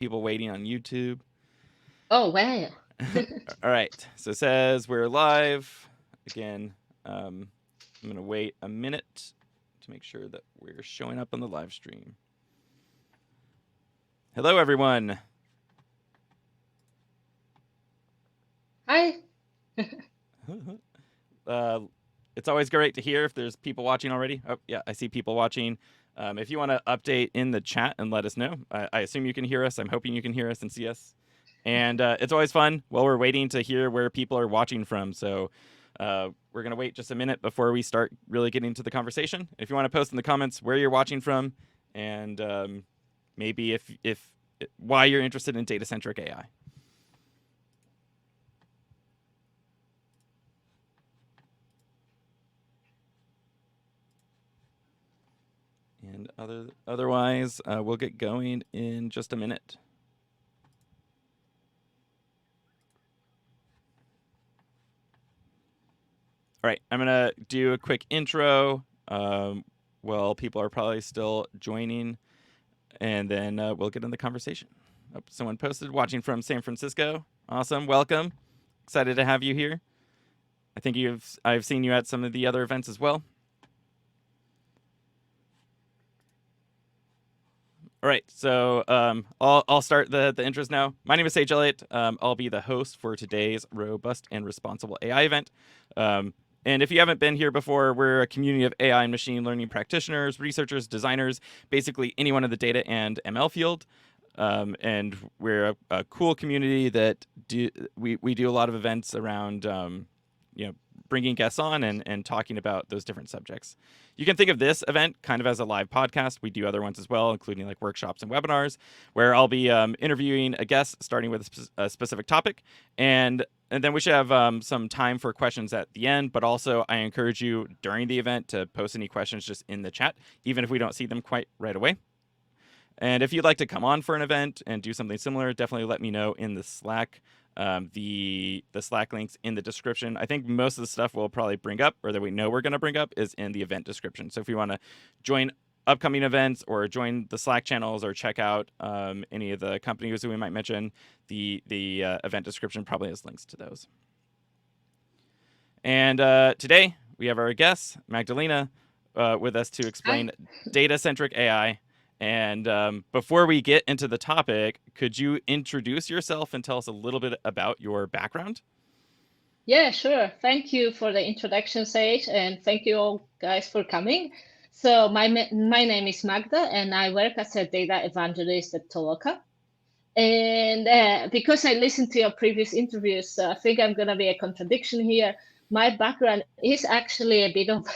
people waiting on YouTube. Oh, wow. All right, so it says we're live. Again, I'm going to wait a minute to make sure that we're showing up on the live stream. Hello, everyone. Hi. It's always great to hear if there's people watching already. Oh, yeah, I see people watching. If you want to update in the chat and let us know, I assume you can hear us. I'm hoping you can hear us and see us. And it's always fun while we're waiting to hear where people are watching from. So we're going to wait just a minute before we start really getting into the conversation. If you want to post in the comments where you're watching from and maybe if why you're interested in data-centric AI. And otherwise, we'll get going in just a minute. All right, I'm going to do a quick intro while people are probably still joining, and then we'll get in the conversation. Oh, someone posted, watching from San Francisco. Awesome, welcome. Excited to have you here. I think I've seen you at some of the other events as well. All right, so I'll start the intros now. My name is Sage Elliott. I'll be the host for today's Robust and Responsible AI event. And if you haven't been here before, we're a community of AI and machine learning practitioners, researchers, designers, basically anyone in the data and ML field. And we're a cool community that we do a lot of events around bringing guests on and talking about those different subjects. You can think of this event kind of as a live podcast. We do other ones as well, including like workshops and webinars, where I'll be interviewing a guest starting with a specific topic, and then we should have some time for questions at the end. But also, I encourage you during the event to post any questions just in the chat, even if we don't see them quite right away. And if you'd like to come on for an event and do something similar, definitely let me know in the Slack. The Slack links in the description. I think most of the stuff we'll probably bring up, or that we know we're going to bring up, is in the event description. So if you want to join upcoming events or join the Slack channels or check out any of the companies that we might mention, the event description probably has links to those. And today we have our guest, Magdalena, with us to explain data-centric AI. And before we get into the topic, could you introduce yourself and tell us a little bit about your background? Yeah, sure. Thank you for the introduction, Sage, and thank you all guys for coming. So my name is Magda, and I work as a data evangelist at Toloka. And because I listened to your previous interviews, I think I'm going to be a contradiction here. My background is actually a bit of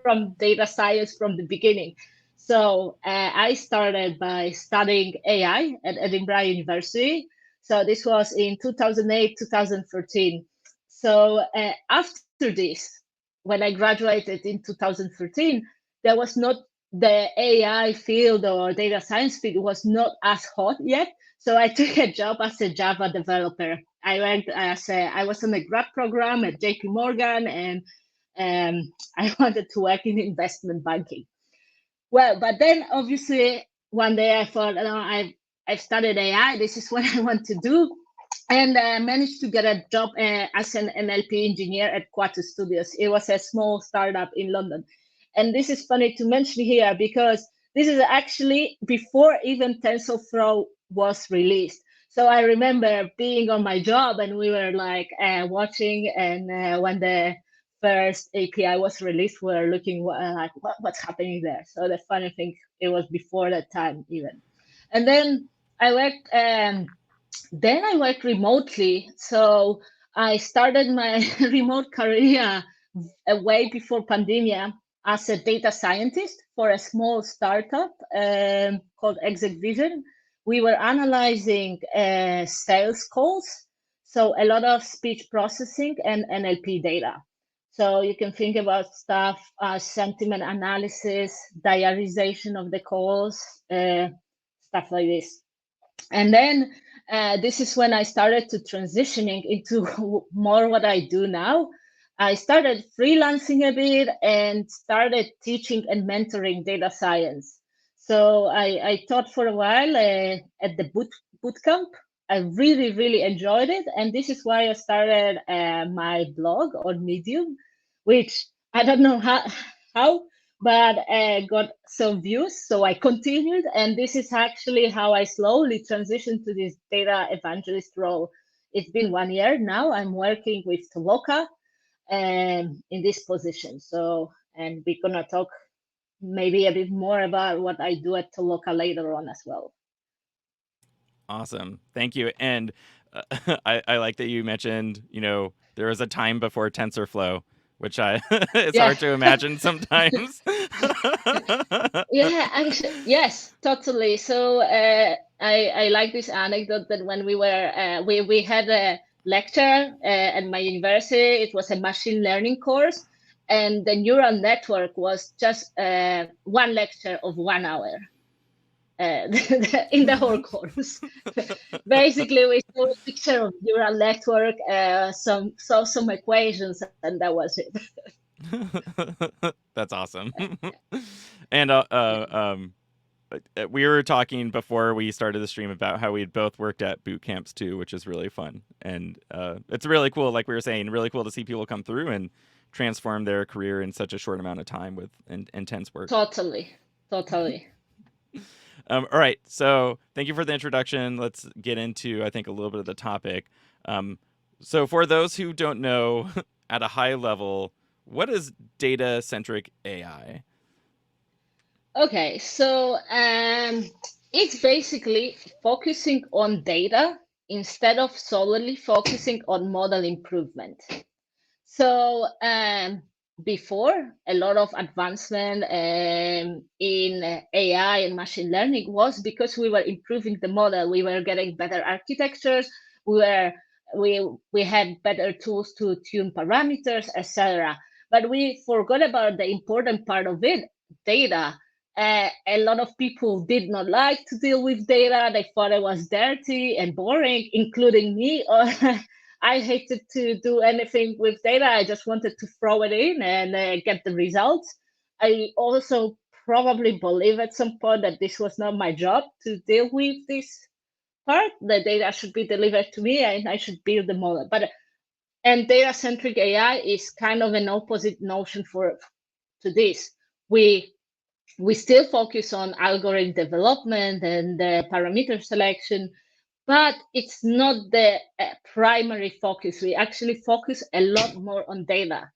from data science from the beginning. So I started by studying AI at Edinburgh University. So this was in 2008, 2013. So after this, when I graduated in 2013, there was not the AI field or data science field was not as hot yet. So I took a job as a Java developer. I was on a grad program at JP Morgan, and I wanted to work in investment banking. Well, but then obviously one day I thought, I've studied AI. This is what I want to do, and I managed to get a job as an NLP engineer at Quartus Studios. It was a small startup in London, and this is funny to mention here because this is actually before even TensorFlow was released. So I remember being on my job, and we were like watching, and when the first API was released, we were looking like what's happening there. So the funny thing, it was before that time even. And then I worked. Then I worked remotely. So I started my remote career way before pandemia as a data scientist for a small startup called Exec Vision. We were analyzing sales calls, so a lot of speech processing and NLP data. So you can think about stuff as sentiment analysis, diarization of the calls, stuff like this. And then this is when I started to transitioning into more what I do now. I started freelancing a bit and started teaching and mentoring data science. So I taught for a while at the bootcamp. I really, really enjoyed it. And this is why I started my blog on Medium, which I don't know how but got some views. So I continued. And this is actually how I slowly transitioned to this data evangelist role. It's been 1 year now. I'm working with Toloka in this position. So, and we're going to talk maybe a bit more about what I do at Toloka later on as well. Awesome. Thank you. And I like that you mentioned, there was a time before TensorFlow, which it's Yeah. hard to imagine sometimes. Yeah, actually, yes, totally. So I like this anecdote that when we had a lecture at my university, it was a machine learning course, and the neural network was just one lecture of 1 hour. In the whole course. Basically, we saw a picture of neural network, saw some equations, and that was it. That's awesome. And we were talking before we started the stream about how we'd both worked at boot camps too, which is really fun. And it's really cool, like we were saying, really cool to see people come through and transform their career in such a short amount of time with intense work. Totally. All right, so thank you for the introduction. Let's get into, I think, a little bit of the topic. So for those who don't know, at a high level, what is data-centric AI? Okay, so it's basically focusing on data instead of solely focusing on model improvement. So before, a lot of advancement in AI and machine learning was because we were improving the model. We were getting better architectures. We had better tools to tune parameters, etc. But we forgot about the important part of it, data. A lot of people did not like to deal with data. They thought it was dirty and boring, including me. I hated to do anything with data. I just wanted to throw it in and get the results. I also probably believe at some point that this was not my job to deal with this part. The data should be delivered to me and I should build the model. And data-centric AI is kind of an opposite notion to this. We still focus on algorithm development and parameter selection, but it's not the primary focus. We actually focus a lot more on data.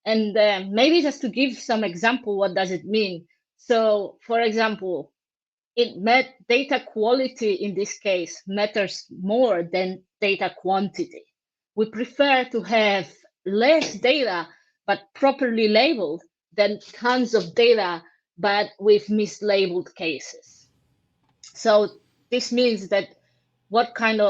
And maybe just to give some example, what does it mean? So, for example, data quality in this case matters more than data quantity. We prefer to have less data, but properly labeled, than tons of data, but with mislabeled cases. So this means that what can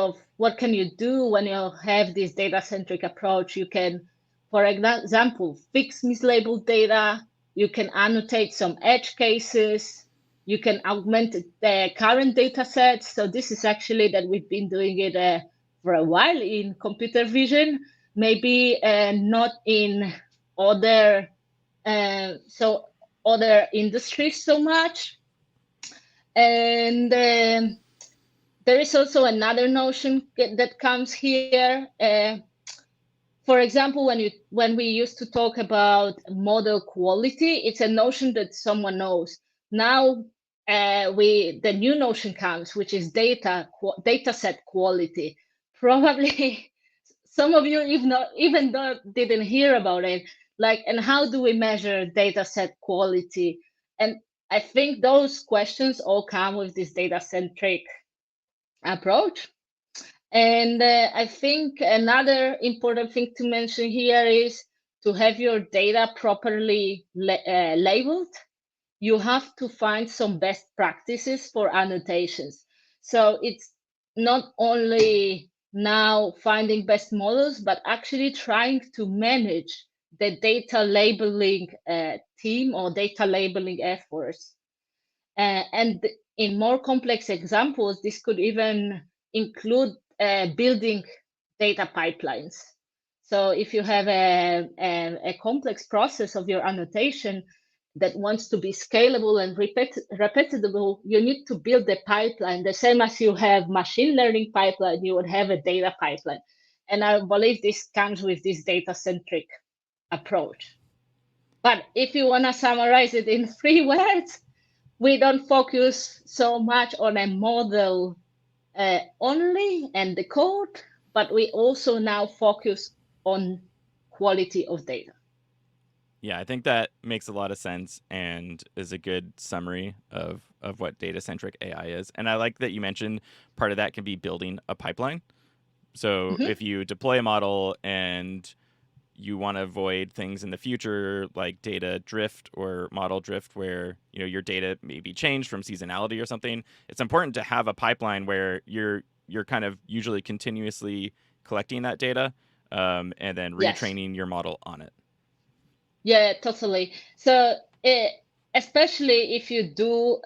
you do when you have this data-centric approach? You can, for example, fix mislabeled data. You can annotate some edge cases. You can augment the current data sets. So this is actually that we've been doing it for a while in computer vision, maybe not in other other industries so much. And there is also another notion that comes here. For example, when we used to talk about model quality, it's a notion that someone knows. Now the new notion comes, which is data set quality. Probably some of you even though didn't hear about it. And how do we measure data set quality? And I think those questions all come with this data-centric approach. And I think another important thing to mention here is to have your data properly labeled. You have to find some best practices for annotations. So it's not only now finding best models, but actually trying to manage the data labeling team or data labeling efforts. And in more complex examples, this could even include building data pipelines. So if you have a complex process of your annotation, that wants to be scalable and repeatable, you need to build the pipeline. The same as you have machine learning pipeline, you would have a data pipeline. And I believe this comes with this data-centric approach. But if you want to summarize it in 3 words, we don't focus so much on a model only and the code, but we also now focus on quality of data. Yeah, I think that makes a lot of sense and is a good summary of what data-centric AI is. And I like that you mentioned part of that can be building a pipeline. So if you deploy a model and you want to avoid things in the future like data drift or model drift where your data may be changed from seasonality or something, it's important to have a pipeline where you're kind of usually continuously collecting that data and then retraining your model on it. Yeah, totally. So especially if you do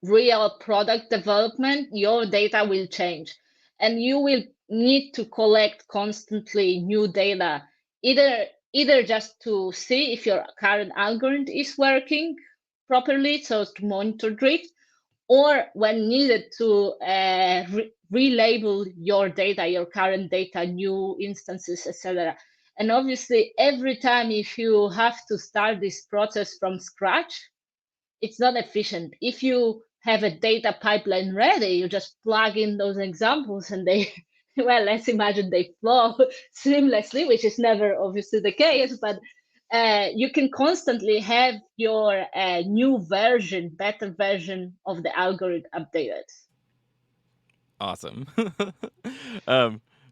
real product development, your data will change and you will need to collect constantly new data, either just to see if your current algorithm is working properly, so to monitor drift, or when needed to relabel your data, your current data, new instances, etc. And obviously, every time if you have to start this process from scratch, it's not efficient. If you have a data pipeline ready, you just plug in those examples and they, well, let's imagine they flow seamlessly, which is never obviously the case, but you can constantly have your new version, better version of the algorithm updated. Awesome.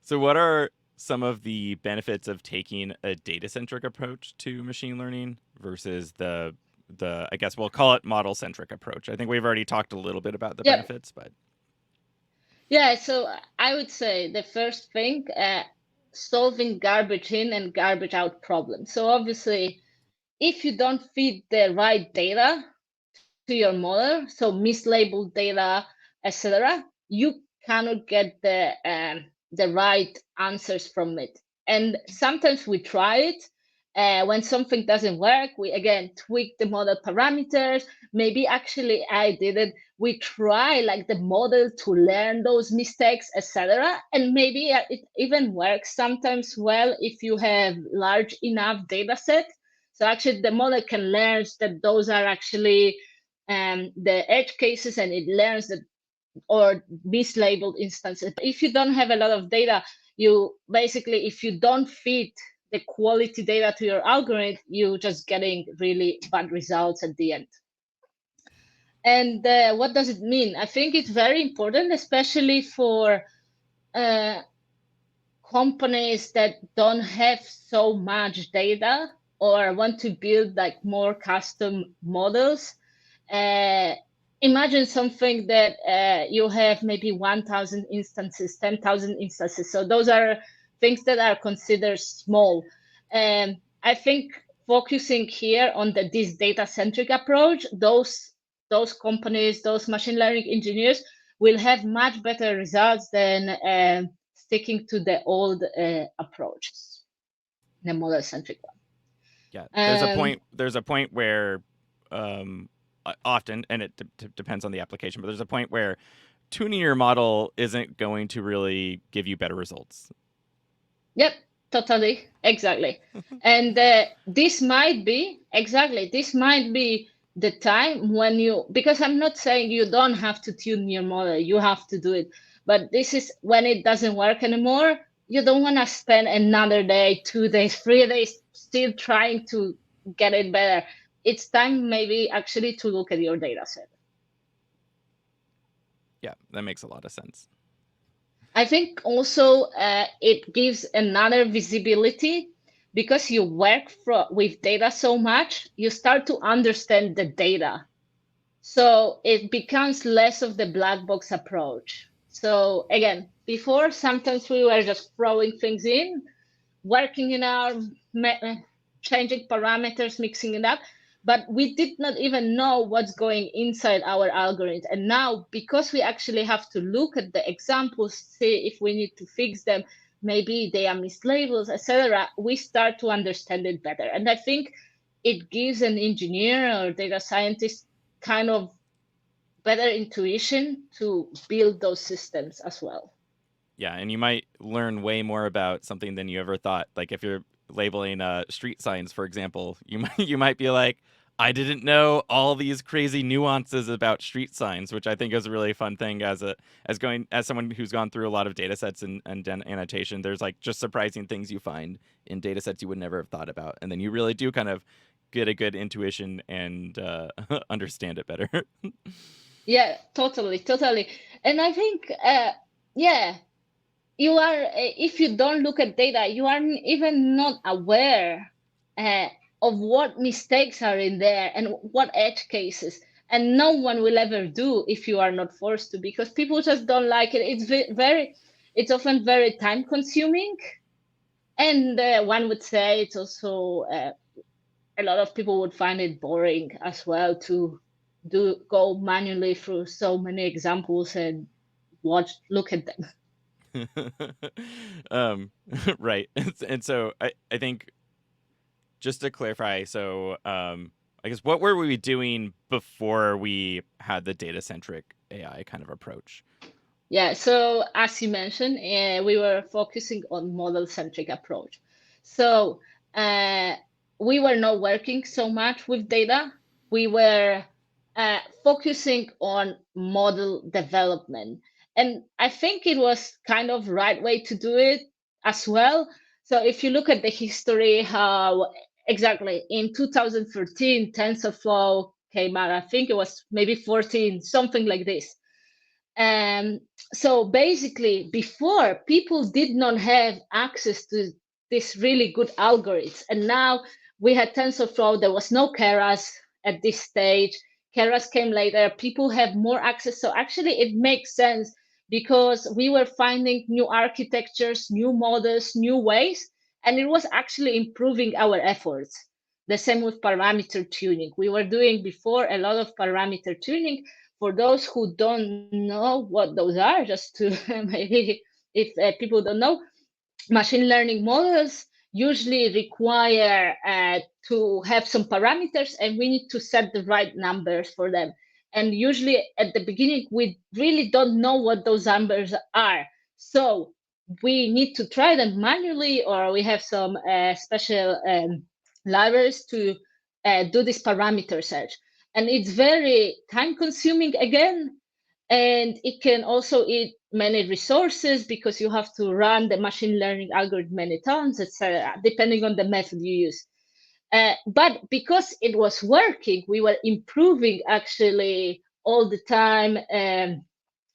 So what are some of the benefits of taking a data-centric approach to machine learning versus the I guess we'll call it model-centric approach? I think we've already talked a little bit about the benefits, but yeah, so I would say the first thing, solving garbage in and garbage out problems. So obviously, if you don't feed the right data to your model, so mislabeled data, etc., you cannot get the right answers from it. And sometimes we try it. When something doesn't work, we again tweak the model parameters. Maybe actually I did it. We try like the model to learn those mistakes, etc. And maybe it even works sometimes well if you have large enough data set. So actually the model can learn that those are actually the edge cases, and it learns that or mislabeled instances. But if you don't have a lot of data, you basically, if you don't feed the quality data to your algorithm, you're just getting really bad results at the end. And what does it mean? I think it's very important, especially for companies that don't have so much data or want to build like more custom models. Imagine something that you have maybe 1,000 instances, 10,000 instances. So those are things that are considered small. I think focusing here on this data-centric approach, those companies, those machine learning engineers will have much better results than sticking to the old approaches, the model-centric one. Yeah, there's a point where often, and it depends on the application, but there's a point where tuning your model isn't going to really give you better results. Yep, totally, exactly. And this might be the time when because I'm not saying you don't have to tune your model, you have to do it. But this is when it doesn't work anymore. You don't want to spend another day, 2 days, 3 days still trying to get it better. It's time maybe actually to look at your data set. Yeah, that makes a lot of sense. I think also it gives another visibility because you work with data so much, you start to understand the data. So it becomes less of the black box approach. So again, before sometimes we were just throwing things in, working in our changing parameters, mixing it up, but we did not even know what's going inside our algorithm. And now, because we actually have to look at the examples, see if we need to fix them, maybe they are mislabels, etc., we start to understand it better. And I think it gives an engineer or data scientist kind of better intuition to build those systems as well. Yeah, and you might learn way more about something than you ever thought. Like if you're labeling street signs, for example, you might be like, I didn't know all these crazy nuances about street signs, which I think is a really fun thing as someone who's gone through a lot of data sets and done annotation. There's like just surprising things you find in data sets you would never have thought about, and then you really do kind of get a good intuition and understand it better. Yeah, totally. And I think, yeah, you are, if you don't look at data, you are even not aware of what mistakes are in there and what edge cases. And no one will ever do if you are not forced to, because people just don't like it. It's often very time consuming. And one would say it's also, a lot of people would find it boring as well to go manually through so many examples and look at them. Right. And so I think just to clarify, so I guess what were we doing before we had the data-centric AI kind of approach? Yeah, so as you mentioned, we were focusing on model-centric approach. So we were not working so much with data. We were focusing on model development. And I think it was kind of right way to do it as well. So if you look at the history, how exactly in 2013, TensorFlow came out, I think it was maybe 14, something like this. um, so basically, before people did not have access to this really good algorithms, and now we had TensorFlow. There was no Keras at this stage. Keras came later. People have more access, so actually it makes sense because we were finding new architectures, new models, new ways, and it was actually improving our efforts. The same with parameter tuning. We were doing before a lot of parameter tuning. For those who don't know what those are, just to maybe if people don't know, machine learning models usually require to have some parameters, and we need to set the right numbers for them. And usually at the beginning, we really don't know what those numbers are. So we need to try them manually, or we have some special libraries to do this parameter search. And it's very time consuming again, and it can also eat many resources because you have to run the machine learning algorithm many times, etc., depending on the method you use. But because it was working, we were improving actually all the time.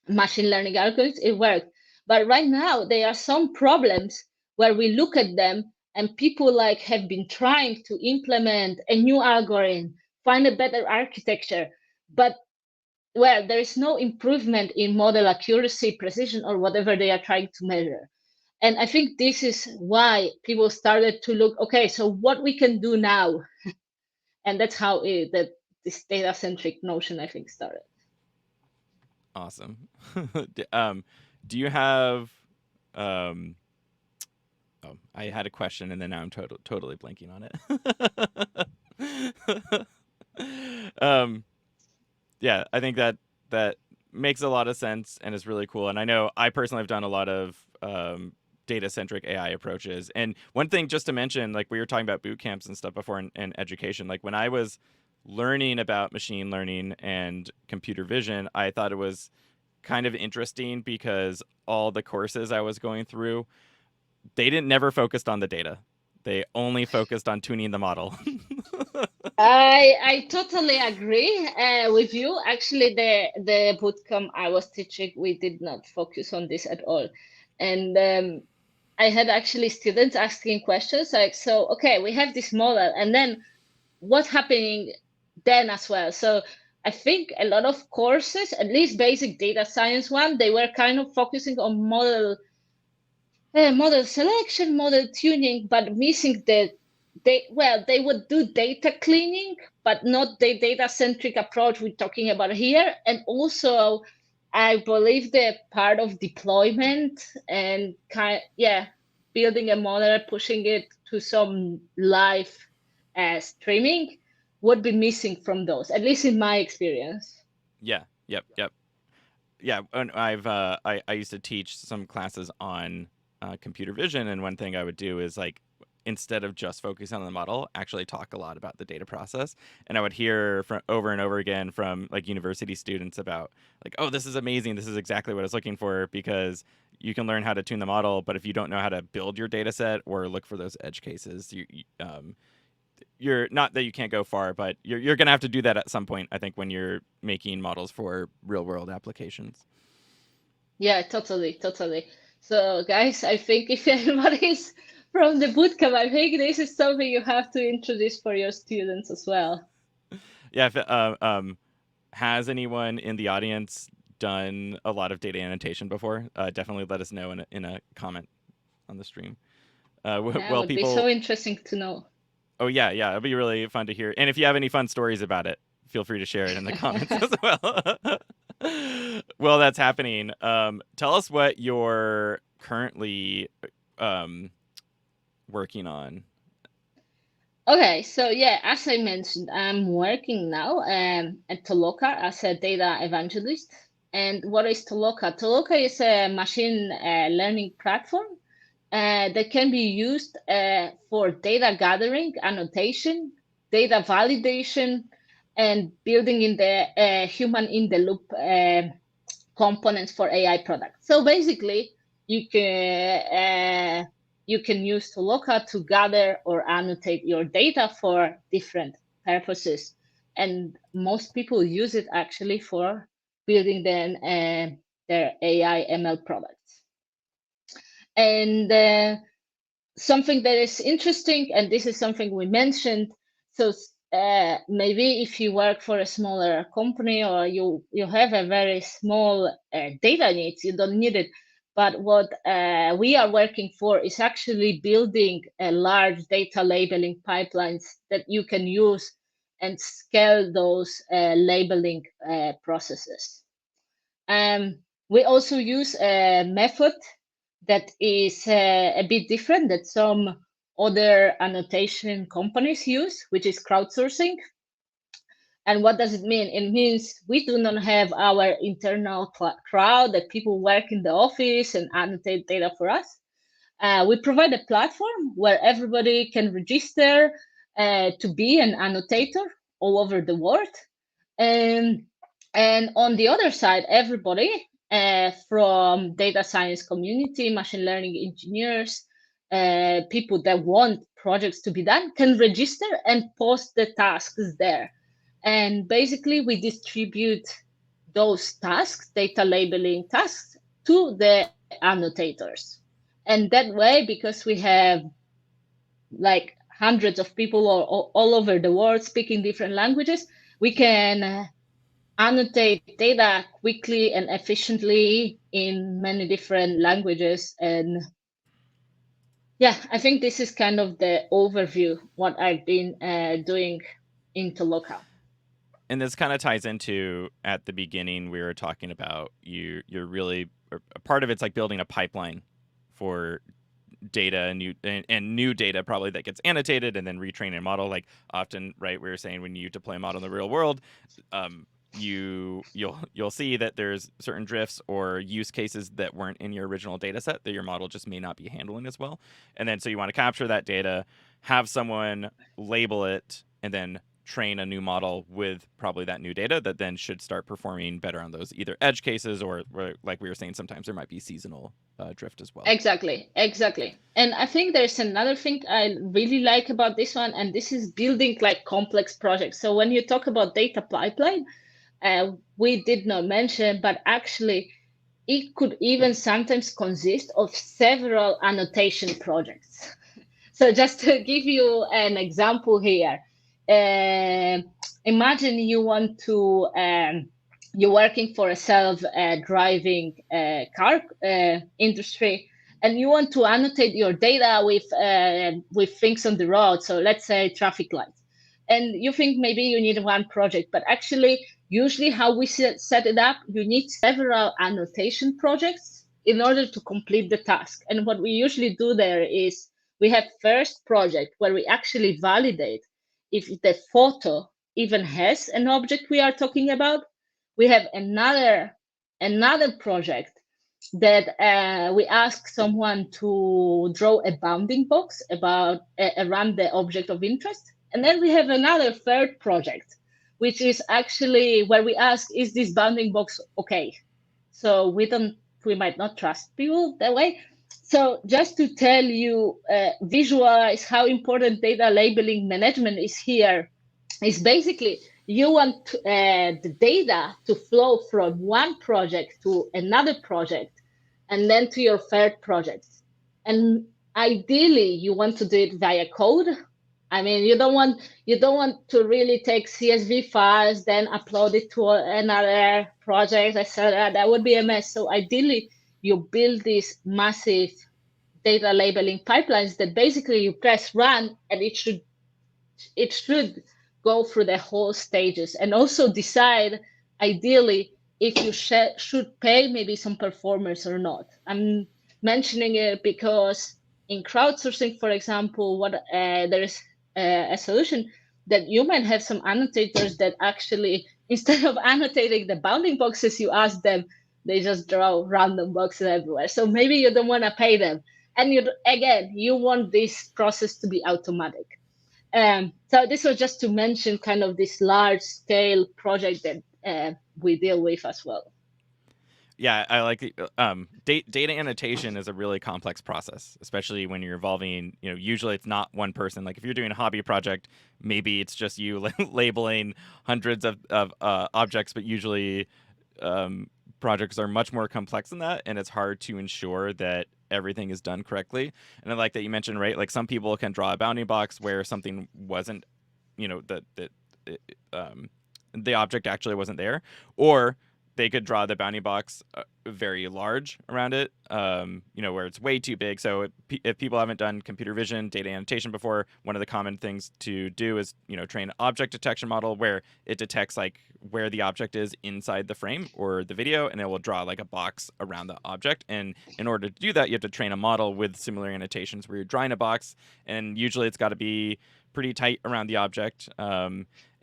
Machine learning algorithms, it worked. But right now, there are some problems where we look at them and people like have been trying to implement a new algorithm, find a better architecture, but well, there is no improvement in model accuracy, precision, or whatever they are trying to measure. And I think this is why people started to look, okay, so what we can do now. And that's how this data centric notion, I think, started. Awesome. Do you have um oh, I had a question and then now I'm totally blanking on it. Yeah, I think that makes a lot of sense and is really cool. And I know I personally have done a lot of data-centric AI approaches. And one thing just to mention, like we were talking about boot camps and stuff before in education, like when I was learning about machine learning and computer vision, I thought it was kind of interesting because all the courses I was going through, they didn't never focused on the data. They only focused on tuning the model. I totally agree with you. Actually, the bootcamp I was teaching, we did not focus on this at all. And I had actually students asking questions like, so, okay, we have this model, and then what's happening then as well? So I think a lot of courses, at least basic data science one, they were kind of focusing on model selection, model tuning, but missing they would do data cleaning, but not the data centric approach we're talking about here. And also, I believe the part of deployment and building a model, pushing it to some live streaming would be missing from those, at least in my experience. Yeah. Yep. Yep. Yeah. And I used to teach some classes on computer vision, and one thing I would do is like instead of just focusing on the model, actually talk a lot about the data process. And I would hear from over and over again from like university students about like, oh, this is amazing. This is exactly what I was looking for because you can learn how to tune the model, but if you don't know how to build your data set or look for those edge cases, you're not that you can't go far, but you're going to have to do that at some point, I think, when you're making models for real world applications. Yeah, totally, totally. So, guys, I think if anybody's from the bootcamp, I think this is something you have to introduce for your students as well. Yeah. Has anyone in the audience done a lot of data annotation before? Definitely let us know in a comment on the stream. That Well, would be so people. interesting to know. Oh yeah, it'll be really fun to hear. And if you have any fun stories about it, feel free to share it in the comments as well. Well, that's happening. Tell us what you're currently um, working on. Okay, so yeah, as I mentioned, I'm working now at Toloka as a data evangelist. And what is Toloka? Toloka is a machine learning platform that can be used for data gathering, annotation, data validation, and building in the human in the loop components for AI products. So basically, you can uh, you can use Toloka to gather or annotate your data for different purposes, and most people use it actually for building then their AI ML products. And something that is interesting, and this is something we mentioned. So maybe if you work for a smaller company or you have a very small data needs, you don't need it. But what we are working for is actually building a large data labeling pipelines that you can use and scale those labeling processes. We also use a method that is a bit different that some other annotation companies use, which is crowdsourcing. And what does it mean? It means we do not have our internal crowd that people work in the office and annotate data for us. We provide a platform where everybody can register to be an annotator all over the world. And, and on the other side, everybody from data science community, machine learning engineers, people that want projects to be done can register and post the tasks there. And basically, we distribute those tasks, data labeling tasks, to the annotators. And that way, because we have like hundreds of people all over the world speaking different languages, we can annotate data quickly and efficiently in many different languages. And yeah, I think this is kind of the overview what I've been doing in Toloka. And this kind of ties into at the beginning we were talking about you're really a part of it's like building a pipeline for data and new data probably that gets annotated and then retrain a model like often right we were saying when you deploy a model in the real world you'll see that there's certain drifts or use cases that weren't in your original data set that your model just may not be handling as well, and then so you want to capture that data, have someone label it, and then train a new model with probably that new data that then should start performing better on those either edge cases or like we were saying sometimes there might be seasonal drift as well. Exactly, exactly. And I think there's another thing I really like about this one, and this is building like complex projects. So when you talk about data pipeline, we did not mention, but actually it could even sometimes consist of several annotation projects. So just to give you an example here, imagine you want to you're working for a self-driving car industry, and you want to annotate your data with things on the road. So let's say traffic lights, and you think maybe you need one project, but actually, usually how we set it up, you need several annotation projects in order to complete the task. And what we usually do there is we have first project where we actually validate if the photo even has an object we are talking about. We have another project that we ask someone to draw a bounding box about around the object of interest. And then we have another third project, which is actually where we ask, is this bounding box okay? So we might not trust people that way. So just to tell you, visualize how important data labeling management is here, is basically you want the data to flow from one project to another project and then to your third project. And ideally, you want to do it via code. I mean, you don't want to really take CSV files, then upload it to another project, etc. That would be a mess. So ideally, you build these massive data labeling pipelines that basically you press run and it should go through the whole stages, and also decide ideally if you should pay maybe some performers or not. I'm mentioning it because in crowdsourcing, for example, what there is a solution that you might have some annotators that actually, instead of annotating the bounding boxes you ask them, they just draw random boxes everywhere. So maybe you don't want to pay them, and you want this process to be automatic. So this was just to mention kind of this large scale project that we deal with as well. Yeah, I like the data annotation is a really complex process, especially when you're involving, usually it's not one person. Like if you're doing a hobby project, maybe it's just you labeling hundreds of objects, but usually projects are much more complex than that, and it's hard to ensure that everything is done correctly. And I like that you mentioned, right, like some people can draw a bounding box where something wasn't, the object actually wasn't there, or they could draw the bounding box very large around it, where it's way too big. So if people haven't done computer vision data annotation before, one of the common things to do is, train an object detection model where it detects like where the object is inside the frame or the video, and it will draw like a box around the object. And in order to do that, you have to train a model with similar annotations where you're drawing a box, and usually it's got to be pretty tight around the object.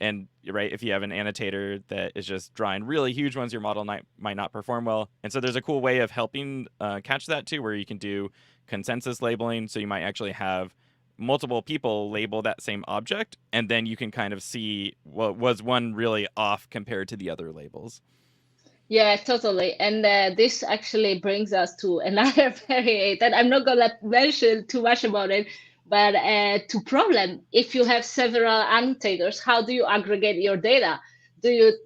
And right, if you have an annotator that is just drawing really huge ones, your model might not perform well. And so there's a cool way of helping catch that too, where you can do consensus labeling. So you might actually have multiple people label that same object, and then you can kind of see, well, was one really off compared to the other labels. Yeah, totally. And this actually brings us to another that I'm not gonna mention too much about it, but to problem. If you have several annotators, how do you aggregate your data?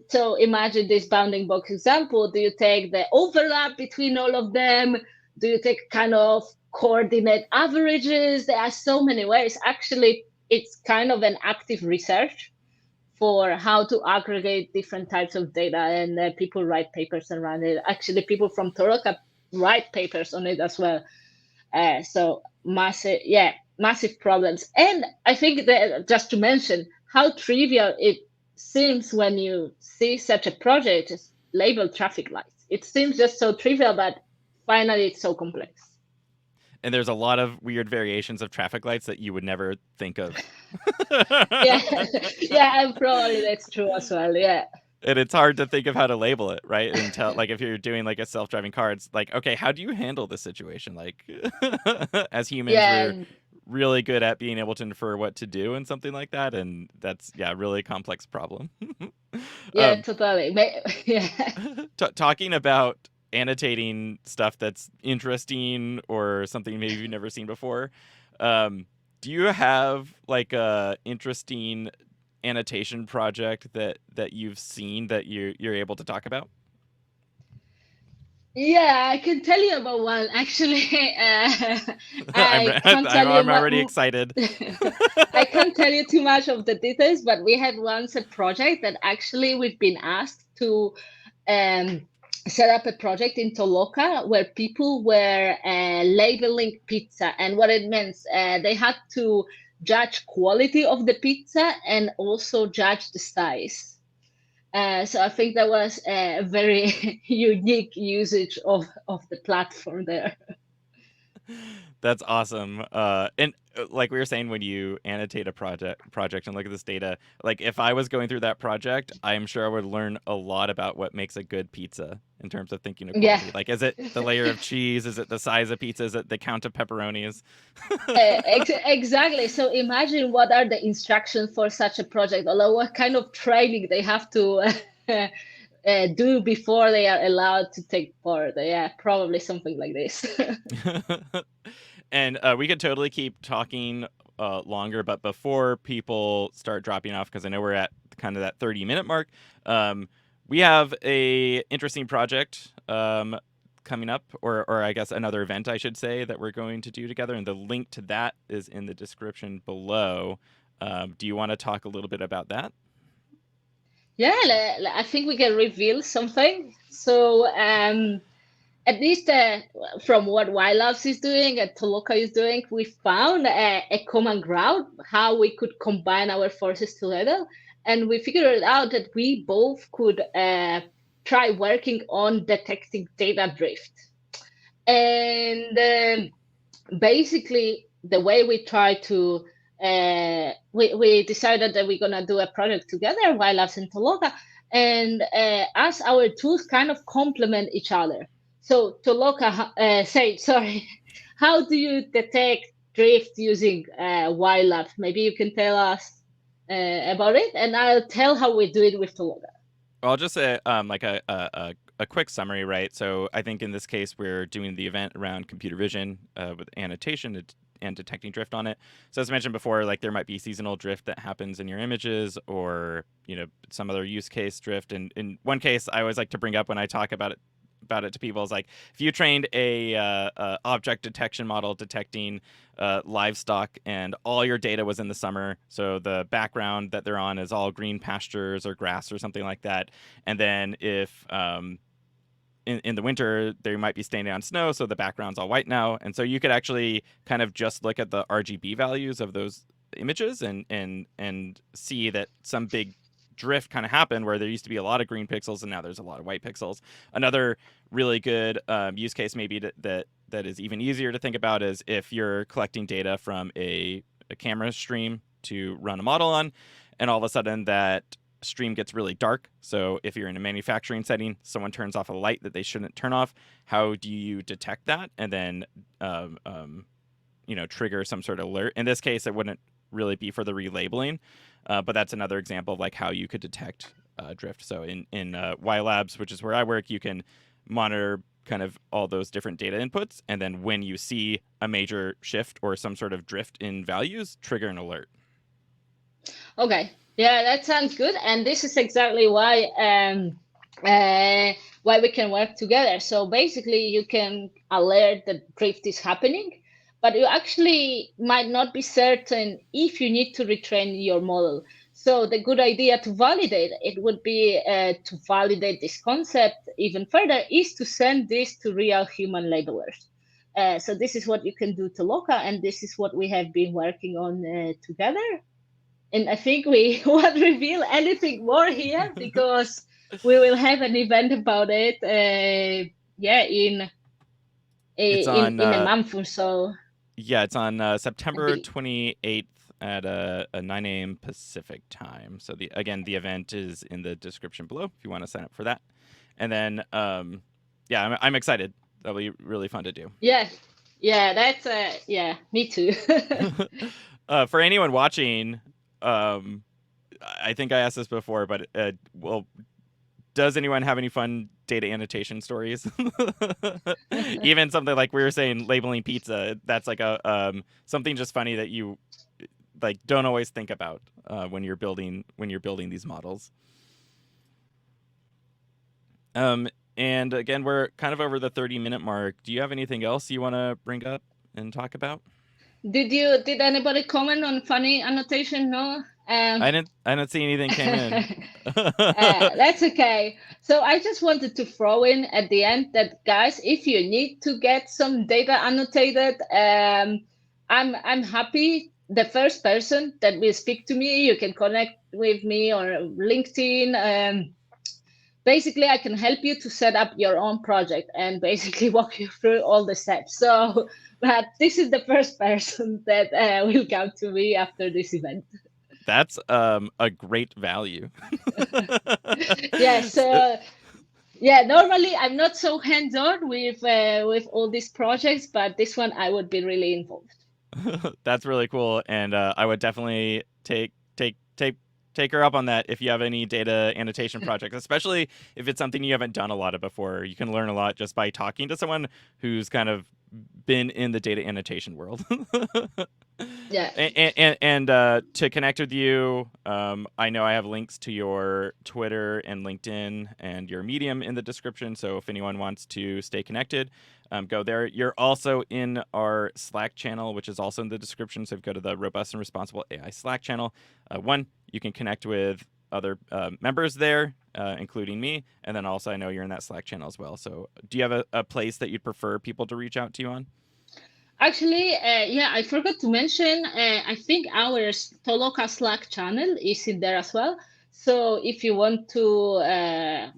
So imagine this bounding box example. Do you take the overlap between all of them? Do you take kind of coordinate averages? There are so many ways. Actually, it's kind of an active research for how to aggregate different types of data, and people write papers around it. Actually, people from Toloka write papers on it as well. So massive problems. And I think that just to mention how trivial it seems when you see such a project as labeled traffic lights. It seems just so trivial, but finally it's so complex. And there's a lot of weird variations of traffic lights that you would never think of. Yeah, yeah, and probably that's true as well. Yeah. And it's hard to think of how to label it, right? And tell, like, if you're doing like a self-driving car, it's like, okay, how do you handle this situation? Like, as humans, Yeah, we're really good at being able to infer what to do and something like that, and that's a really complex problem. yeah, totally. Yeah. Talking about annotating stuff that's interesting or something maybe you've never seen before, do you have like a interesting annotation project that you've seen that you're able to talk about? Yeah, I can tell you about one. Actually, I'm I can't tell you I'm already excited. I can't tell you too much of the details, but we had once a project that actually we've been asked to um, set up a project in Toloka where people were labeling pizza, and what it means, they had to judge quality of the pizza and also judge the size. So I think that was a very unique usage of the platform there. That's awesome. And like we were saying, when you annotate a project and look at this data, like if I was going through that project, I'm sure I would learn a lot about what makes a good pizza in terms of thinking of Yeah. quality. Like, is it the layer of cheese? Is it the size of pizza? Is it the count of pepperonis? Exactly. So imagine what are the instructions for such a project, or what kind of training they have to do before they are allowed to take part. Yeah, probably something like this. And we could totally keep talking longer, but before people start dropping off, because I know we're at kind of that 30-minute mark, we have a interesting project coming up, or I guess another event, I should say, that we're going to do together, and the link to that is in the description below. Do you want to talk a little bit about that? Yeah, I think we can reveal something. So at least from what Y Labs is doing and Toloka is doing, we found a common ground how we could combine our forces together, and we figured out that we both could try working on detecting data drift. And basically, the way we try to we decided that we're gonna do a project together, Y Labs and Toloka, and as our tools kind of complement each other. So Toloka, say sorry, how do you detect drift using Y Labs? Maybe you can tell us about it, and I'll tell how we do it with Toloka. I'll just say like a quick summary, right? So I think in this case we're doing the event around computer vision with annotation and detecting drift on it. So as mentioned before, like there might be seasonal drift that happens in your images, or some other use case drift. And in one case, I always like to bring up when I talk about it to people is like, if you trained a object detection model detecting livestock, and all your data was in the summer, so the background that they're on is all green pastures or grass or something like that, and then if in the winter they might be standing on snow, so the background's all white now, and so you could actually kind of just look at the RGB values of those images and see that some big drift kind of happened where there used to be a lot of green pixels and now there's a lot of white pixels. Another really good use case maybe that is even easier to think about is if you're collecting data from a camera stream to run a model on, and all of a sudden that stream gets really dark. So if you're in a manufacturing setting, someone turns off a light that they shouldn't turn off. How do you detect that and then trigger some sort of alert? In this case, it wouldn't really be for the relabeling, but that's another example of like how you could detect drift. So in Y Labs, which is where I work, you can monitor kind of all those different data inputs, and then when you see a major shift or some sort of drift in values, trigger an alert. Okay, yeah, that sounds good, and this is exactly why we can work together. So basically, you can alert that drift is happening, but you actually might not be certain if you need to retrain your model. So the good idea to validate it would be to validate this concept even further is to send this to real human labelers. So this is what you can do to Loka, and this is what we have been working on together. And I think we won't reveal anything more here because we will have an event about it. Yeah, It's on in a month or so. yeah, it's on I September believe. 28th at 9 a.m. Pacific time. So the event is in the description below if you want to sign up for that. And then yeah, I'm excited. That'll be really fun to do. Yeah, yeah, that's yeah, me too. For anyone watching, I think I asked this before, but well, does anyone have any fun data annotation stories? Even something like we were saying, labeling pizza. That's like a something just funny that you like don't always think about when you're building these models. And again, we're kind of over the 30-minute mark. Do you have anything else you want to bring up and talk about? Did anybody comment on funny annotation? No. I didn't see anything came in. That's okay. So I just wanted to throw in at the end that guys, if you need to get some data annotated, I'm happy. The first person that will speak to me, you can connect with me or LinkedIn. basically I can help you to set up your own project and basically walk you through all the steps. So, but this is the first person that will come to me after this event. That's a great value. Yeah. So yeah, normally I'm not so hands-on with all these projects, but this one I would be really involved. That's really cool, and I would definitely take her up on that if you have any data annotation projects, especially if it's something you haven't done a lot of before. You can learn a lot just by talking to someone who's kind of been in the data annotation world. Yeah. And to connect with you, I know I have links to your Twitter and LinkedIn and your Medium in the description. So if anyone wants to stay connected, go there. You're also in our Slack channel, which is also in the description. So if you go to the Robust and Responsible AI Slack channel, one, you can connect with other members there, including me. And then also, I know you're in that Slack channel as well. So do you have a place that you'd prefer people to reach out to you on? Actually, yeah, I forgot to mention, I think our Toloka Slack channel is in there as well. So if you want to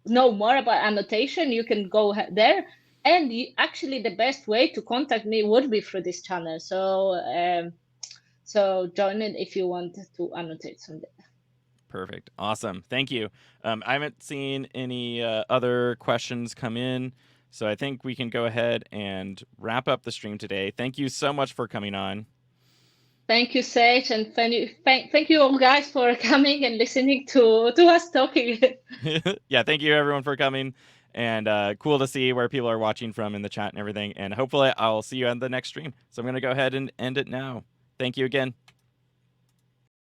know more about annotation, you can go there. And actually, the best way to contact me would be through this channel. So join it if you want to annotate something. Perfect. Awesome. Thank you. I haven't seen any other questions come in, so I think we can go ahead and wrap up the stream today. Thank you so much for coming on. Thank you, Sage, and thank you all guys for coming and listening to us talking. Yeah, thank you everyone for coming, and cool to see where people are watching from in the chat and everything. And hopefully I'll see you on the next stream. So I'm going to go ahead and end it now. Thank you again.